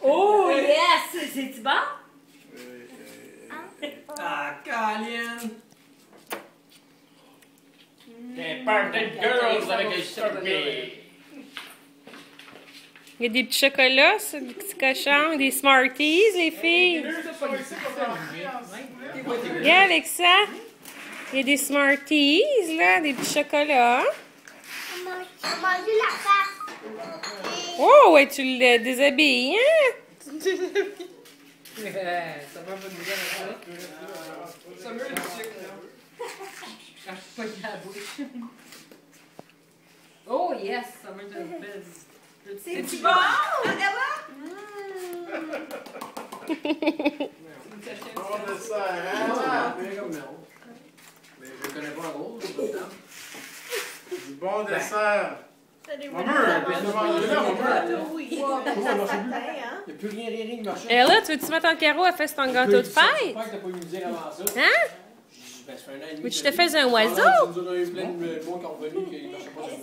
Oh, yes! C'est-tu bon? Ah, Colin! Des party girls avec les Slurpees. Il y a des petits chocolats, ça, des petits cochons, des Smarties, les filles. Regarde avec ça. Il y a des Smarties, là, des petits chocolats. On a mangé la face. Oh, ouais, tu le déshabilles, hein? Ça va pas nous dire ça. Ça meurt du sucre, là. Quand je suis pas dans la bouche. Oh, yes! Ça meurt d'une belle. C'est-tu bon? Bon dessert, Mais je connais pas l'autre. du bon dessert. Maman, Oui. Il n'y a plus rien qui marchait. Et là, tu veux-tu mettre en carreau à faire ton gâteau de fête? J'espère que t'as pas eu me dire avant ça. Hein? Ben, ça fait un an et demi Veux que je que te fasse un Tu oiseau? nous as eu plein de mois qui sont revenus qu'il ne marchait pas sur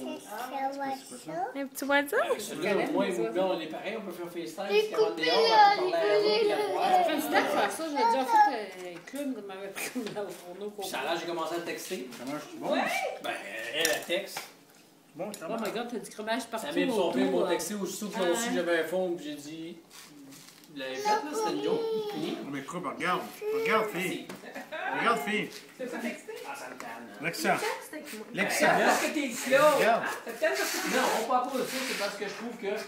nous. Un petit oiseau? Celui-là, au moins, là, on est pareil, on peut faire FaceTime. J'ai c'est 40 coupé, dehors, là, on peut j'ai parler à coupé, l'autre, là. puis à Ça fait voir. une temps de faire ça. J'ai déjà fait un clown de m'avait pris dans le fourneau. Puis ça a l'air, j'ai commencé à texter. Ça marche bon? Ben, elle texte. Bon, ça Oh marche. my god, t'as du fromage partout. Ça met son père autour, m'ont là. texté aussitôt qu'ils ont su que j'avais un fond, puis j'ai dit. Vous l'avez fait, là, c'était une joke. Fini. Mais coupe, regarde. Regarde, fille. Regarde, fille. Ah, ça me tanne. Lexa. Ben, Lexa. parce que t'es ici, là. Regarde. Non, pas à cause de ça, c'est parce que je trouve que